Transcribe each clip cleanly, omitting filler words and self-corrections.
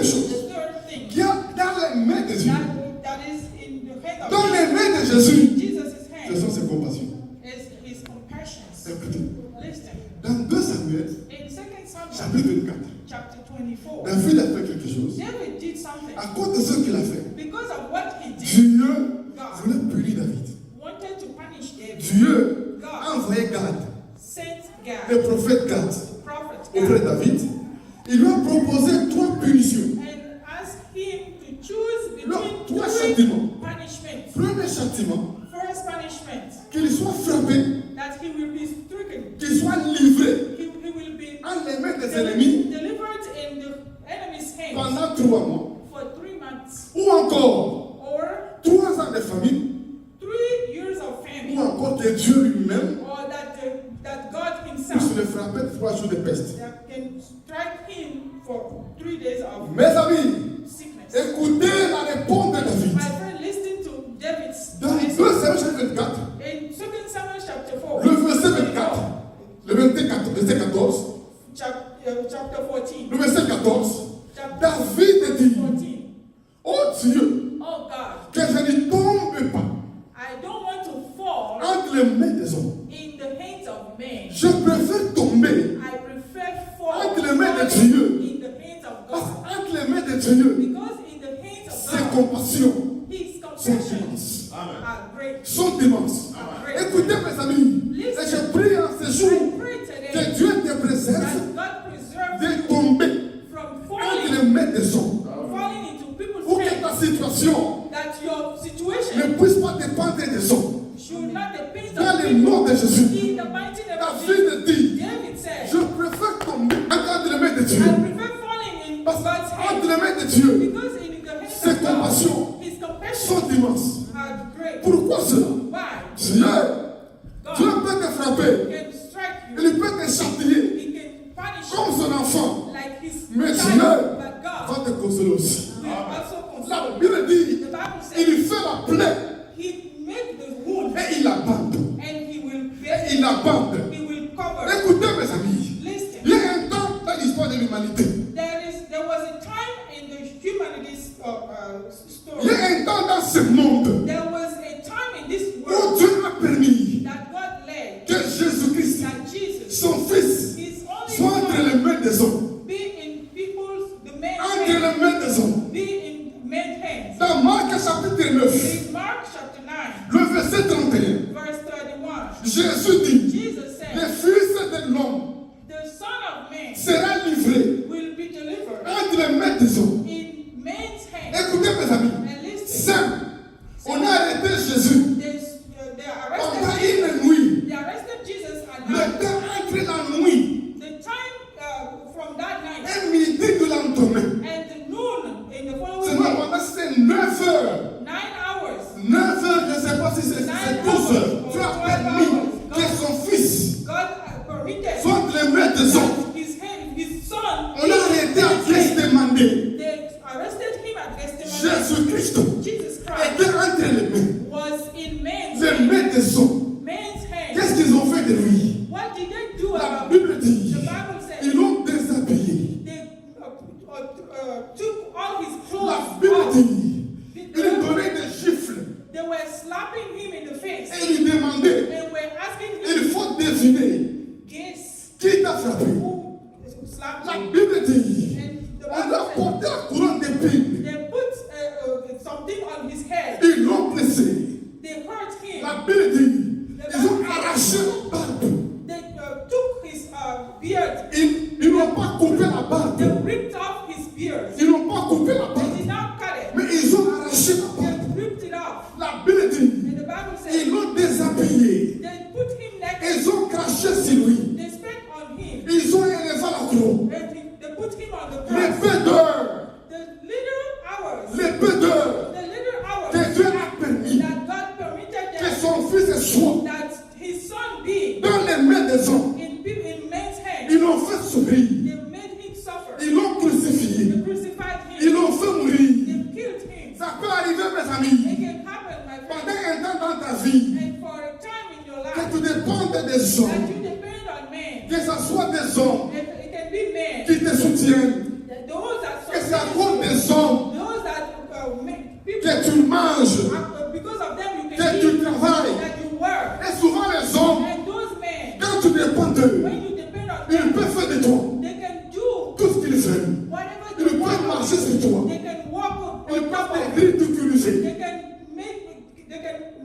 chose The third thing qui est dans les mains de Dieu, that is in the hand of dans les Jesus, mains de Jésus, Jesus' ce hand sont ses compassions. is his compassion. Écoutez, Listen, dans 2 Samuel, in 2 Samuel chapitre 24, chapter 24, David a fait quelque chose. David did something. À cause de ce qu'il a fait, Because of what he did, Dieu God voulait punir David. wanted to punish David. Dieu a God envoyé Gad, sent le God, prophète Gad, the prophet auprès de God, David. Il lui a proposé 3 punitions. and asked him to choose Non, between 3 three châtiments. punishments. Premier châtiment, First punishment, qu'il soit frappé, that he will be stricken. qu'il soit livré He will be en les mains des ennemis delivered in the enemy's hands pendant 3 mois. for 3 months, Ou encore or 3 ans de famine. 3 years of Ou famine, encore que Dieu lui-même or that God puisse himself le frapper 3 jours de peste. that can strike him for 3 days of Mes amis, sickness. écoutez la réponse de David. My friend, listen to David's Dans 2 answer. Samuel chapitre 24, In 2 Samuel chapter 4, le verset 24, le verset 14, chapter 14, le verset 14, chapter David dit, 14, oh Dieu, oh God, que je ne tombe pas I don't want to fall entre les mains des hommes. in the hands of men. Je préfère tomber I prefer fall entre les mains de Dieu. in the hands of Parce God. qu'entre les mains de Dieu, Because in the hands ses of God, compassions his sont compassions immenses. are great. Sont immenses. Are great. Écoutez mes amis, et je prie en ce jour I pray today que Dieu te préserve that God preserve de you tomber from entre les falling, mains des hommes. falling into people's Pour que hands, ta situation that your situation ne puisse pas dépendre des hommes. should not depend Dans on le people. nom de Jésus, In the mighty name of Jesus, David dit, David said, je préfère tomber entre les mains de I Dieu. prefer falling in Parce God's qu'entre hands les mains de Dieu, because in the hands ses of God, compassions his compassion sont immenses. are great. Pourquoi cela? Why? Dieu God peut te frapper, can strike you. il peut te châtier He can punish comme you son enfant. like his Mais child, Dieu but God va te consoler aussi. will also La console you. Bible dit, The Bible il says fait la plaie he made the wound et il la bande. and he will Et il la bande. he will cover. Écoutez mes amis, Listen, il y a un temps dans l'histoire de l'humanité. there was a time in the humanity's Il y story. a un temps dans ce monde There was a time in this où world Dieu a permis that God led que Jésus-Christ, that Jesus, son Fils, his only soit entre son, les mains des hommes. be in people's the men's Entre hands, les mains des hommes. be in men's hands. Dans Marc chapitre 9, In Mark chapter 9, le verset 31, verse 31, Jésus dit, Jesus le said, Fils de l'homme the Son of Man sera livré will be delivered entre les mains des hommes. in men's hands. Écoutez mes amis, And listen, simple, on a arrêté Jésus they pendant arrested Jesus. une nuit. They arrested Jesus at Le night. temps entre la nuit The time from that night et midi de lendemain. and the noon in the following Seulement day, pendant ces 9 heures. 9 hours. 9 heures, je ne sais pas si c'est 12 heures. Dieu a permis que son Fils God permitted soit entre les mains des hommes. that his son, On a arrêté à Christ demander. they arrested him at Gethsemane. Jésus-Christ Jesus Christ était entre les mains. was in men's Les hands. mains des hommes. Men's hands. Qu'est-ce qu'ils ont fait de lui? What did they do La about Bible dit, the Bible says ils l'ont déshabillé. they took all his La clothes Bible off. dit, ils donnaient des gifles They were slapping him in the face. et ils lui demandaient, They were asking il him, faut deviner guess qui t'a frappé. who slapped La him. Bible dit, And the on lui a Bible says porté la couronne d'épines. they put something on his head. Ils l'ont blessé. They hurt him. La Bible dit, ils ont arraché la barbe. They took his beard. Ils n'ont pas coupé la barbe. They ripped off his beard. Ils n'ont pas coupé la They barbe. did not cut it. Mais ils ont arraché la barbe. They ripped it off. La Bible dit, And the Bible says ils l'ont déshabillé. they put him naked. Ils ont craché sur lui. They spat on him. Ils ont élevé la croix. And they put him on the Les cross. peu d'heures, The little hours. les peu d'heures The little hours que Dieu a permis that God permitted que them, son Fils soit that his son be dans les mains des hommes. in men's hands. Ils l'ont fait souffrir. They made him suffer. Ils l'ont crucifié. They crucified Ils him. l'ont fait mourir. They killed him. Ça peut arriver, mes amis, It can happen, my pendant friend. un temps dans ta vie, And for a time in your que life, tu dépendes des that hommes, you depend on men. que ce soit des hommes It can be men. qui te soutiennent, Those that que c'est à cause support manges, Because of them, you que can tu eat, travailles. that you work. Et souvent les hommes, And those men, quand tu dépends d'eux, when you depend on ils them, peuvent faire de toi they can do tout ce qu'ils veulent. whatever Ils they peuvent want. marcher sur toi. They can walk Ils on top peuvent of te you. ridiculiser. They can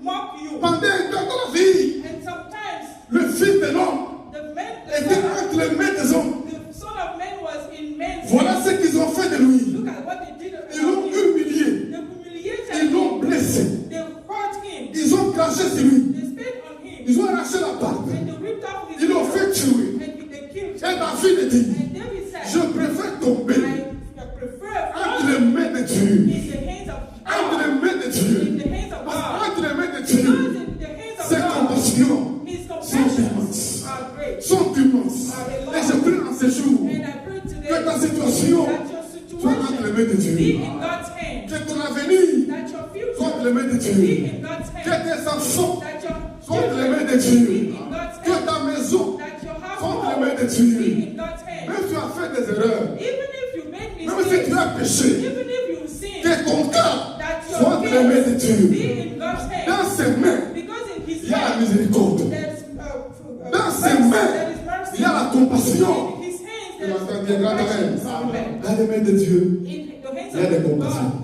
mock you. Pendant dans la vie, And sometimes le fils de l'homme the men, était entre les mains des hommes. the son of man was in men's Voilà hands. ce qu'ils ont fait de lui. Look at what they did. Ils l'ont humilié. They humiliated Ils l'ont him. blessé. They hurt him. Ils ont craché sur lui. They spit on him. Ils ont arraché la barbe. And they ripped off his Ils l'ont beard. fait tuer. And they killed Et him. David dit, And David said, je préfère tomber I prefer entre les mains de Dieu. in the hands of Entre les God. mains de Dieu. In the hands of Parce God. qu'entre les mains de Because Dieu, in the hands of ses God, compassions his sont compassions immenses. are great. Sont immenses. Et je prie en ce jour And I pray today que ta situation that your soit entre les mains de situation be Dieu. in God's hand. Que ton avenir That your soit entre future les mains de be Dieu. in God's Que hand. tes enfants That your soient entre les mains children de Dieu. be in God's Que hand. ta maison That your soit entre les household mains de be Dieu. in God's hand. Même si tu as fait des erreurs, Even if you make même si mistakes, tu as péché, even if you sin, que ton cœur that soit your entre les mains de case Dieu. be in God's Dans hand. ses mains, Because in His il y a la hand miséricorde. there's Dans ses mercy, mains, there is mercy. il y a la compassion. In His hands Tu there is m'entends bien, grand compassion. frère? Amen. Dans les mains de Dieu, In the hands il y a des of compassions. God